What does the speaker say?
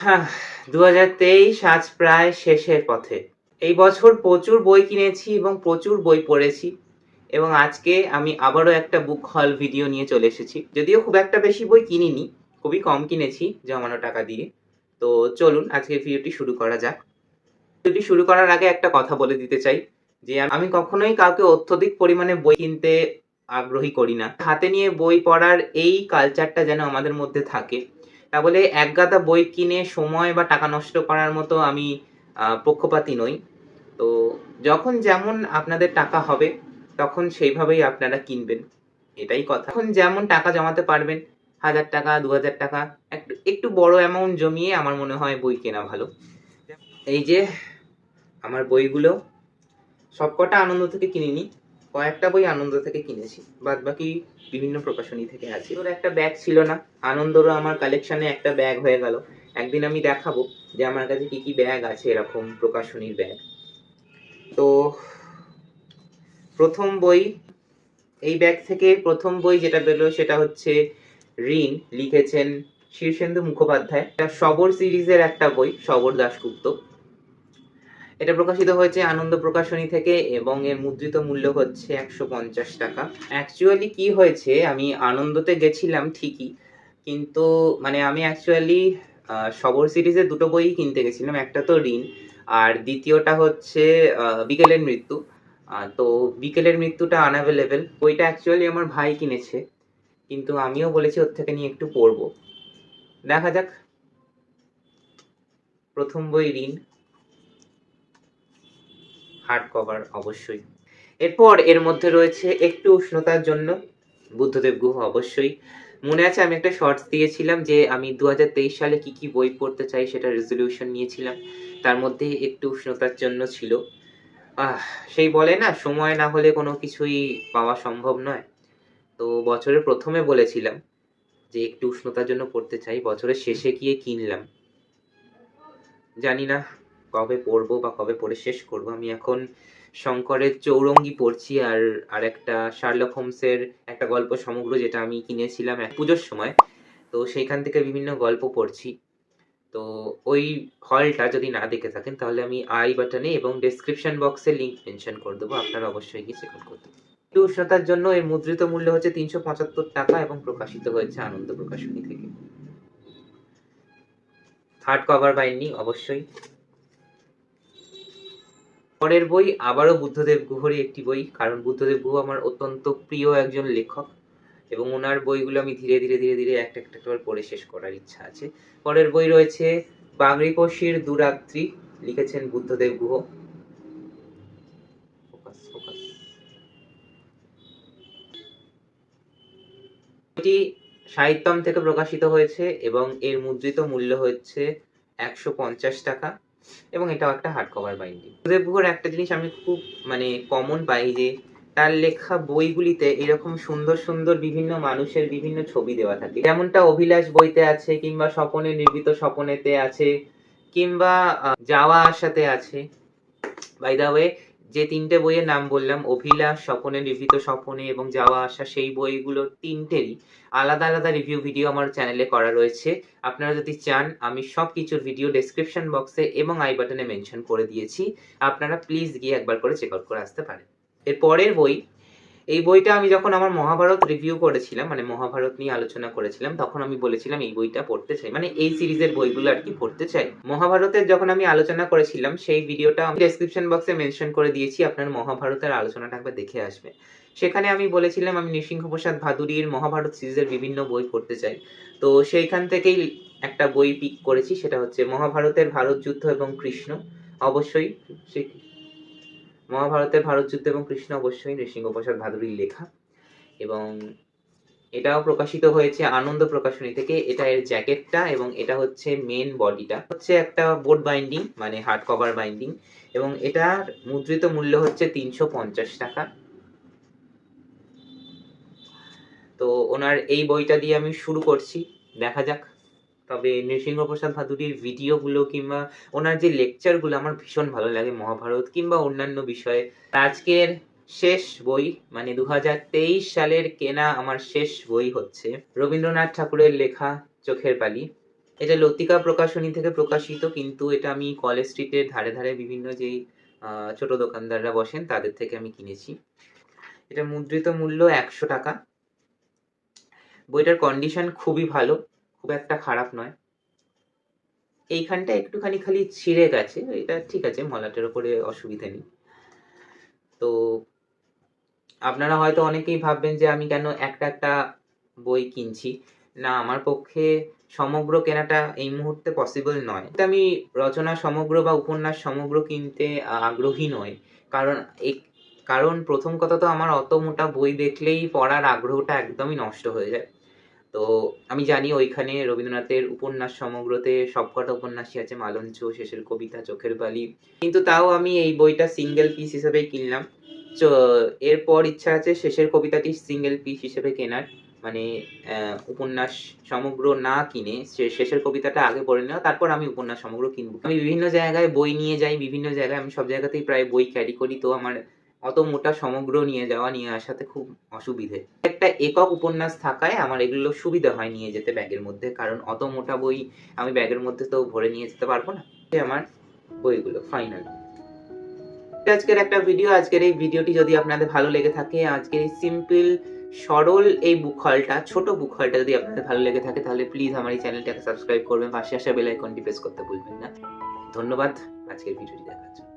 হ্যাঁ, ২০২৩ আজ প্রায় শেষের পথে। এই বছর প্রচুর বই কিনেছি এবং প্রচুর বই পড়েছি এবং আজকে আমি আবারও একটা বুক হল ভিডিও নিয়ে চলে এসেছি। যদিও খুব একটা বেশি বই কিনিনি, খুবই কম কিনেছি জমানো টাকা দিয়ে। তো চলুন আজকের ভিডিওটি শুরু করা যাক। ভিডিওটি শুরু করার আগে একটা কথা বলে দিতে চাই যে আমি কখনোই কাউকে অত্যধিক পরিমাণে বই কিনতে আগ্রহী করি না। হাতে নিয়ে বই পড়ার এই কালচারটা যেন আমাদের মধ্যে থাকে। তা বলে একগাদা বই কিনে সময় বা টাকা নষ্ট করার মতো আমি পক্ষপাতী নই। তো যখন যেমন আপনাদের টাকা হবে তখন সেইভাবেই আপনারা কিনবেন। এটাই কথা। এখন যেমন টাকা জমাতে পারবেন, ৳১,০০০, ৳২,০০০ একটু একটু বড় অ্যামাউন্ট জমিয়ে আমার মনে হয় বই কেনা ভালো। এই যে আমার বইগুলো সবকটা আনন্দ থেকে কিনিনি, কয়েকটা বই আনন্দ থেকে কিনেছি, বাদবাকি বিভিন্ন প্রকাশনী থেকে আছে। ওর একটা ব্যাগ ছিল না, আনন্দরও আমার কালেকশনে একটা ব্যাগ হয়ে গেল। একদিন আমি দেখাবো যে আমার কাছে কি কি ব্যাগ আছে এরকম প্রকাশনীর ব্যাগ। তো প্রথম বই, এই ব্যাগ থেকে প্রথম বই যেটা বেরোলো সেটা হচ্ছে ঋণ, লিখেছেন শীর্ষেন্দু মুখোপাধ্যায়। এটা শবর সিরিজের একটা বই, শবর দাশগুপ্ত। এটা প্রকাশিত হয়েছে আনন্দ প্রকাশনী থেকে এবং এর মুদ্রিত মূল্য হচ্ছে ৳১৫০। অ্যাকচুয়ালি কি হয়েছে, আমি আনন্দতে গেছিলাম ঠিকই, কিন্তু মানে আমি অ্যাকচুয়ালি শবর সিরিজের দুটো বইই কিনতে গেছিলাম। একটা তো ঋণ আর দ্বিতীয়টা হচ্ছে বিকেলের মৃত্যু। তো বিকেলের মৃত্যুটা আনঅ্যাভেলেবেল। বইটা অ্যাকচুয়ালি আমার ভাই কিনেছে, কিন্তু আমিও বলেছি ওর থেকে নিয়ে একটু পড়বো। দেখা যাক। প্রথম বই ঋণ, হার্ড কভার অবশ্যই। এরপর এর মধ্যে রয়েছে একটু উষ্ণতার জন্য, বুদ্ধদেব গুহ অবশ্যই। মনে আছে আমি একটা শর্টস দিয়েছিলাম যে আমি ২০২৩ সালে কি কি বই পড়তে চাই সেটা রেজলিউশন নিয়েছিলাম। তার মধ্যে একটু উষ্ণতার জন্য ছিল। আহ সেই বলে না, সময় না হলে কোনো কিছুই পাওয়া সম্ভব নয়। তো বছরের ১ম এ বলেছিলাম যে একটু উষ্ণতার জন্য পড়তে চাই। বছরের শেষে গিয়ে কিনলাম। জানি না কবে পড়বো বা কবে পড়ে শেষ করব। আমি এখন শঙ্করের চৌরঙ্গী পড়ছি আর আরেকটা শার্লক হোমসের একটা গল্প সমগ্র যেটা আমি কিনেছিলাম পুজোর সময়। তো সেইখান থেকে বিভিন্ন গল্প পড়ছি। তো ওই হলটা যদি না দেখে থাকেন তাহলে আমি আই বাটনে এবং ডেসক্রিপশন বক্সে লিংক মেনশন করে দেবো। আপনারা অবশ্যই গিয়ে চেক আউট করতে পারেন। একটু উষ্ণতার জন্য এর মুদ্রিত মূল্য হচ্ছে ৳৩৭৫ এবং প্রকাশিত হয়েছে আনন্দ প্রকাশনী থেকে। হার্ড কভার বাইন্ডিং অবশ্যই। পরের বই আবারও বুদ্ধদেব গুহরই একটি বই, কারণ বুদ্ধদেব গুহ আমার অত্যন্ত প্রিয় একজন লেখক এবং ওনার বইগুলো আমি ধীরে ধীরে একটা করে পড়ে শেষ করার ইচ্ছা আছে। পরের বই রয়েছে বাংরিপোষির দুরাত্রি, লিখেছেন বুদ্ধদেব গুহ। বইটি সাহিত্যম থেকে প্রকাশিত হয়েছে এবং এর মুদ্রিত মূল্য হচ্ছে ৳১৫০ এবং এটাও একটা হার্ড কভার বাইন্ডিং। বুদ্ধদেব গুহর একটা জিনিস আমি খুব মানে কমন পাই যে তার লেখা বইগুলিতে এরকম সুন্দর সুন্দর বিভিন্ন মানুষের বিভিন্ন ছবি দেওয়া থাকে। যেমনটা অভিলাষ বইতে আছে, কিংবা স্বপনে নির্মিত স্বপনেতে আছে, কিংবা যাওয়া আসাতে আছে। বাই দ্য ওয়ে, যে ৩ টে বইয়ের নাম বললাম, অভিলাষ, স্বপনে নিভৃত স্বপনে এবং যাওয়া আসা, সেই বইগুলো ৩ টেরই আলাদা রিভিউ ভিডিও আমার চ্যানেলে করা রয়েছে। আপনারা যদি চান আমি সবকিছুর ভিডিও ডেসক্রিপশন বক্সে এবং আই বাটনে মেনশন করে দিয়েছি। আপনারা প্লিজ গিয়ে একবার করে চেক আউট করে আসতে পারেন। এর পরের বই, এই বইটা আমি যখন আমার মহাভারত রিভিউ করেছিলাম, মানে মহাভারত নিয়ে আলোচনা করেছিলাম, তখন আমি বলেছিলাম এই বইটা পড়তে চাই, মানে এই সিরিজের বইগুলো আর কি পড়তে চাই। মহাভারতের যখন আমি আলোচনা করেছিলাম সেই ভিডিওটা আমি ডেসক্রিপশন বক্সে মেনশন করে দিয়েছি, আপনার মহাভারতের আলোচনাটা একবার দেখে আসবে। সেখানে আমি বলেছিলাম আমি নৃসিংহপ্রসাদ ভাদুড়ির মহাভারত সিরিজের বিভিন্ন বই পড়তে চাই। তো সেইখান থেকেই একটা বই পিক করেছি, সেটা হচ্ছে মহাভারতের ভারত যুদ্ধ এবং কৃষ্ণ। অবশ্যই মহাভারতের ভারত যুদ্ধ এবং কৃষ্ণ অবশ্যই নৃসিংহপ্রসাদ ভাদুড়ির লেখা এবং এটাও প্রকাশিত হয়েছে আনন্দ প্রকাশনী থেকে। এটা এর জ্যাকেটটা এবং এটা হচ্ছে মেন বডিটা, হচ্ছে একটা বোর্ড বাইন্ডিং মানে হার্ড কভার বাইন্ডিং এবং এটার মুদ্রিত মূল্য হচ্ছে ৳৩৫০। তো ওনার এই বইটা দিয়ে আমি শুরু করছি, দেখা যাক। তবে নৃসিংহপ্রসাদ ভাদুড়ির ভিডিওগুলো কিংবা ওনার যে লেকচারগুলো আমার ভীষণ ভালো লাগে মহাভারত কিংবা অন্যান্য বিষয়ে। আজকের শেষ বই, মানে ২০২৩ সালের কেনা আমার শেষ বই হচ্ছে রবীন্দ্রনাথ ঠাকুরের লেখা চোখের বালি। এটা লতিকা প্রকাশনী থেকে প্রকাশিত, কিন্তু এটা আমি কলেজ স্ট্রিটের ধারে ধারে বিভিন্ন যেই ছোট দোকানদাররা বসেন তাদের থেকে আমি কিনেছি। এটা মুদ্রিত মূল্য ১০০ টাকা। বইটার কন্ডিশন খুবই ভালো, খুব একটা খারাপ নয়। এইখানটা একটুখানি খালি ছিঁড়ে গেছে, এটা ঠিক আছে, মলাটের ওপরে অসুবিধা নেই। তো আপনারা হয়তো অনেকেই ভাববেন যে আমি কেন একটা বই কিনছি। না, আমার পক্ষে সমগ্র কেনাটা এই মুহূর্তে পসিবল নয়। তো আমি রচনা সমগ্র বা উপন্যাস সমগ্র কিনতে আগ্রহী নই। কারণ কারণ প্রথম কথা তো আমার অত মোটা বই দেখলেই পড়ার আগ্রহটা একদমই নষ্ট হয়ে যায়। তো আমি জানি ওইখানে রবীন্দ্রনাথের উপন্যাস সমগ্রতে সবকটা উপন্যাসই আছে, মালঞ্চ, শেষের কবিতা, চোখের বালি। কিন্তু তাও আমি এই বইটা সিঙ্গেল পিস হিসেবেই কিনলাম। চ এরপর ইচ্ছা আছে শেষের কবিতাটি সিঙ্গেল পিস হিসেবে কেনার। মানে উপন্যাস সমগ্র না কিনে শেষের কবিতাটা আগে পড়ে নেওয়া, তারপর আমি উপন্যাস সমগ্র কিনবো। আমি বিভিন্ন জায়গায় বই নিয়ে যাই, বিভিন্ন জায়গায় আমি সব জায়গাতেই প্রায় বই ক্যারি করি। তো আমার অত মোটা সমগ্র নিয়ে যাওয়া নিয়ে আসাতে খুব অসুবিধে। একটা একক উপন্যাস থাকায় আমার এগুলো সুবিধা হয় নিয়ে যেতে ব্যাগের মধ্যে। কারণ অত মোটা বই আমি ব্যাগের মধ্যে তো ভরে নিয়ে যেতে পারবো না। আমার বইগুলো ফাইনাল। আজকের একটা ভিডিও। আজকের এই ভিডিওটি যদি আপনাদের ভালো লেগে থাকে, আজকের এই সিম্পল সরল এই বুক হলটা, ছোট বুক হলটা যদি আপনাদের ভালো লেগে থাকে, তাহলে প্লিজ আমার এই চ্যানেলটাকে সাবস্ক্রাইব করবেন, পাশে আসা বেল আইকনটি প্রেস করতে ভুলবেন না। ধন্যবাদ আজকের ভিডিওটি দেখার জন্য।